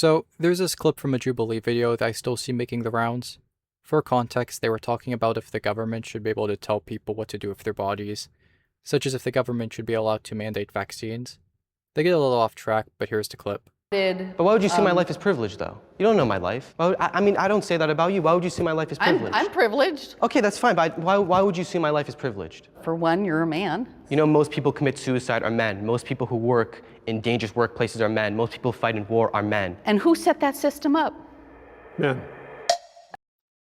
So, there's this clip from a Jubilee video that I still see making the rounds. For context, they were talking about if the government should be able to tell people what to do with their bodies, such as if the government should be allowed to mandate vaccines. They get a little off track, but here's the clip. But why would you see my life as privileged, though? You don't know my life. I mean, I don't say that about you. Why would you see my life as privileged? I'm privileged. Okay, that's fine, but why would you see my life as privileged? For one, you're a man. You know, most people commit suicide are men. Most people who work in dangerous workplaces are men. Most people who fight in war are men. And who set that system up? Men.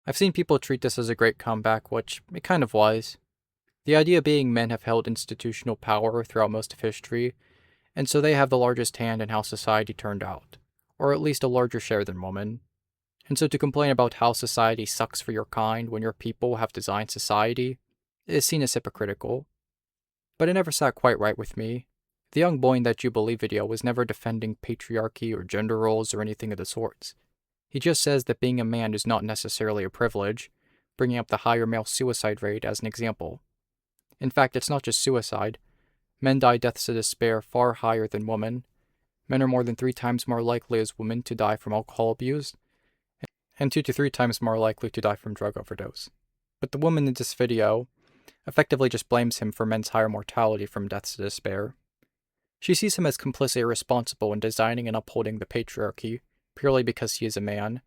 I've seen people treat this as a great comeback, which it kind of was. The idea being men have held institutional power throughout most of history, and so they have the largest hand in how society turned out, or at least a larger share than women. And so to complain about how society sucks for your kind when your people have designed society is seen as hypocritical. But it never sat quite right with me. The young boy in that Jubilee video was never defending patriarchy or gender roles or anything of the sorts. He just says that being a man is not necessarily a privilege, bringing up the higher male suicide rate as an example. In fact, it's not just suicide. Men die deaths of despair far higher than women. Men are more than 3 times more likely as women to die from alcohol abuse, and 2 to 3 times more likely to die from drug overdose. But the woman in this video effectively just blames him for men's higher mortality from deaths of despair. She sees him as complicit irresponsible in designing and upholding the patriarchy, purely because he is a man.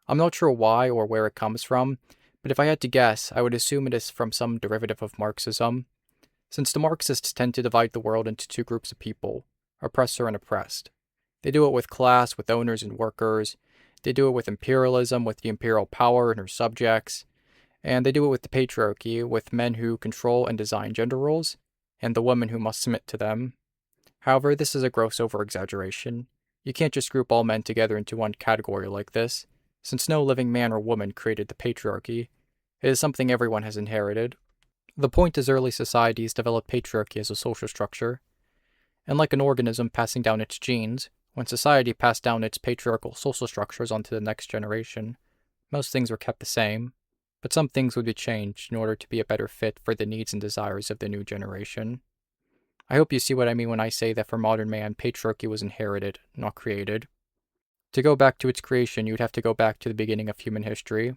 I'm not sure why or where it comes from, but if I had to guess, I would assume it is from some derivative of Marxism, since the Marxists tend to divide the world into 2 groups of people, oppressor and oppressed. They do it with class, with owners and workers. They do it with imperialism, with the imperial power and her subjects. And they do it with the patriarchy, with men who control and design gender roles, and the women who must submit to them. However, this is a gross over-exaggeration. You can't just group all men together into one category like this, since no living man or woman created the patriarchy. It is something everyone has inherited. The point is early societies developed patriarchy as a social structure, and like an organism passing down its genes, when society passed down its patriarchal social structures onto the next generation, most things were kept the same, but some things would be changed in order to be a better fit for the needs and desires of the new generation. I hope you see what I mean when I say that for modern man, patriarchy was inherited, not created. To go back to its creation, you'd have to go back to the beginning of human history.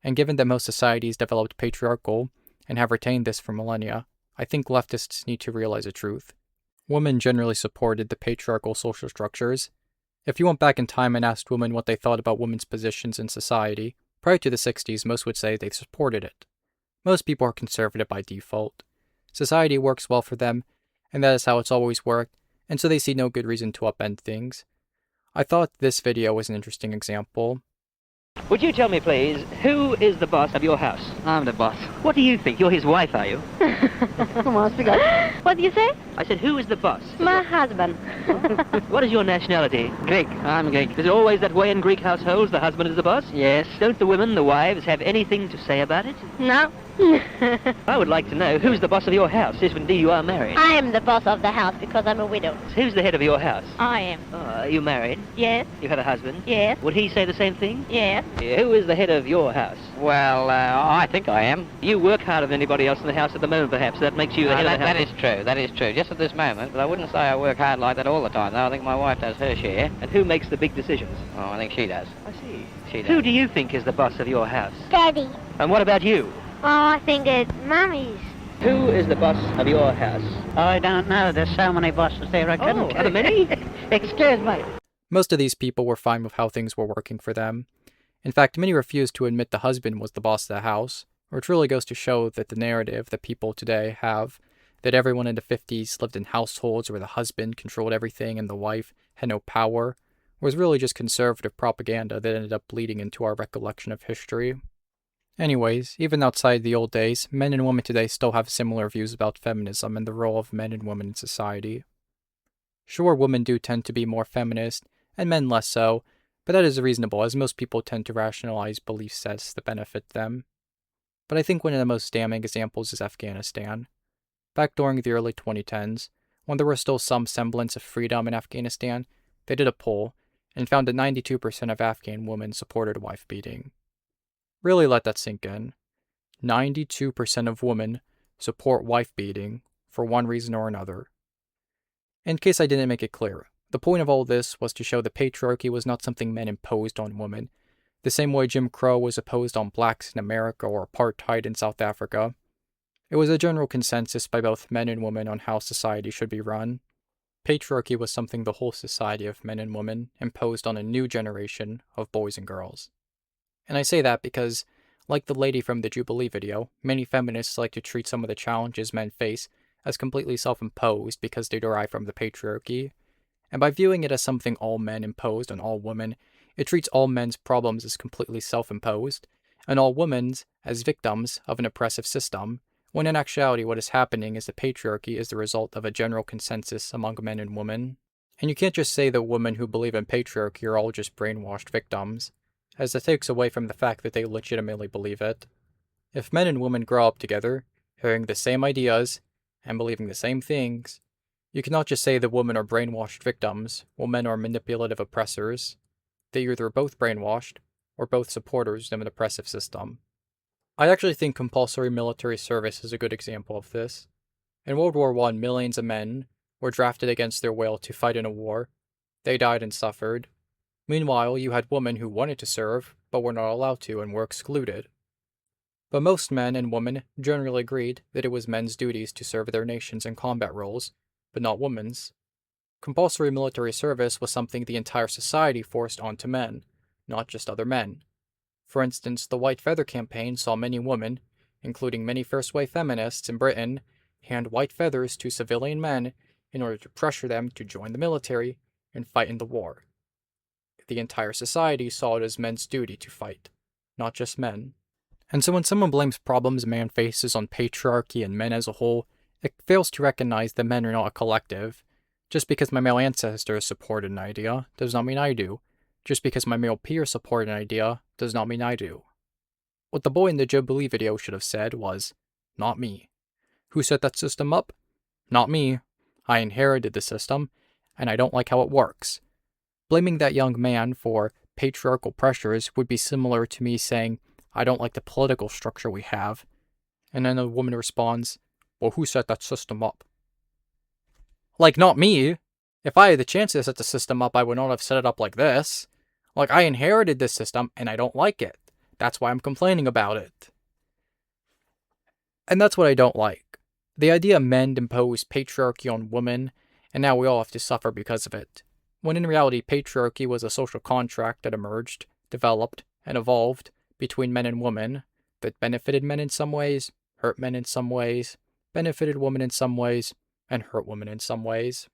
And given that most societies developed patriarchal, and have retained this for millennia, I think leftists need to realize a truth. Women generally supported the patriarchal social structures. If you went back in time and asked women what they thought about women's positions in society, prior to the 60s, most would say they supported it. Most people are conservative by default. Society works well for them, and that is how it's always worked, and so they see no good reason to upend things. I thought this video was an interesting example. Would you tell me, please, who is the boss of your house? I'm the boss. What do you think? You're his wife, are you? Come on, speak up. What do you say? I said, who is the boss? My husband. What is your nationality? Greek. I'm Greek. Is it always that way in Greek households? The husband is the boss? Yes. Don't the women, the wives, have anything to say about it? No. I would like to know who's the boss of your house, if indeed you are married. I am the boss of the house because I'm a widow. Who's the head of your house? I am. Are you married? Yes. You have a husband? Yes. Would he say the same thing? Yes. Who is the head of your house? Well, I think I am. You work harder than anybody else in the house at the moment, perhaps. That makes you the head of the house. That is true. That is true. Just at this moment, but I wouldn't say I work hard like that all the time, though. I think my wife does her share. And who makes the big decisions? Oh, I think she does. I see. She does. Who do you think is the boss of your house? Daddy. And what about you? Oh, I think it's Mummy's. Who is the boss of your house? I don't know. There's so many bosses there. I couldn't. Are there many? Excuse me. Most of these people were fine with how things were working for them. In fact, many refused to admit the husband was the boss of the house, which really goes to show that the narrative that people today have, that everyone in the 50s lived in households where the husband controlled everything and the wife had no power, was really just conservative propaganda that ended up bleeding into our recollection of history. Anyways, even outside the old days, men and women today still have similar views about feminism and the role of men and women in society. Sure, women do tend to be more feminist, and men less so, but that is reasonable as most people tend to rationalize belief sets that benefit them. But I think one of the most damning examples is Afghanistan. Back during the early 2010s, when there was still some semblance of freedom in Afghanistan, they did a poll and found that 92% of Afghan women supported wife beating. Really let that sink in. 92% of women support wife beating for one reason or another. In case I didn't make it clear, The point of all this was to show that patriarchy was not something men imposed on women, the same way Jim Crow was imposed on blacks in America or apartheid in South Africa. It was a general consensus by both men and women on how society should be run. Patriarchy was something the whole society of men and women imposed on a new generation of boys and girls. And I say that because, like the lady from the Jubilee video, many feminists like to treat some of the challenges men face as completely self-imposed because they derive from the patriarchy. And by viewing it as something all men imposed on all women, it treats all men's problems as completely self-imposed, and all women's as victims of an oppressive system, when in actuality what is happening is the patriarchy is the result of a general consensus among men and women. And you can't just say that women who believe in patriarchy are all just brainwashed victims, as that takes away from the fact that they legitimately believe it. If men and women grow up together, hearing the same ideas, and believing the same things, you cannot just say that women are brainwashed victims, while men are manipulative oppressors. They either both brainwashed, or both supporters of an oppressive system. I actually think compulsory military service is a good example of this. In World War I, millions of men were drafted against their will to fight in a war. They died and suffered. Meanwhile, you had women who wanted to serve, but were not allowed to and were excluded. But most men and women generally agreed that it was men's duties to serve their nations in combat roles, but not women's. Compulsory military service was something the entire society forced onto men, not just other men. For instance, the White Feather campaign saw many women, including many first-wave feminists in Britain, hand white feathers to civilian men in order to pressure them to join the military and fight in the war. The entire society saw it as men's duty to fight, not just men. And so when someone blames problems man faces on patriarchy and men as a whole, it fails to recognize that men are not a collective. Just because my male ancestors supported an idea does not mean I do. Just because my male peers support an idea does not mean I do. What the boy in the Jubilee video should have said was, not me. Who set that system up? Not me. I inherited the system, and I don't like how it works. Blaming that young man for patriarchal pressures would be similar to me saying, I don't like the political structure we have. And then a woman responds, well, who set that system up? Like, not me. If I had the chance to set the system up, I would not have set it up like this. Like, I inherited this system, and I don't like it. That's why I'm complaining about it. And that's what I don't like. The idea men imposed patriarchy on women, and now we all have to suffer because of it. When in reality, patriarchy was a social contract that emerged, developed, and evolved between men and women that benefited men in some ways, hurt men in some ways, benefited women in some ways, and hurt women in some ways.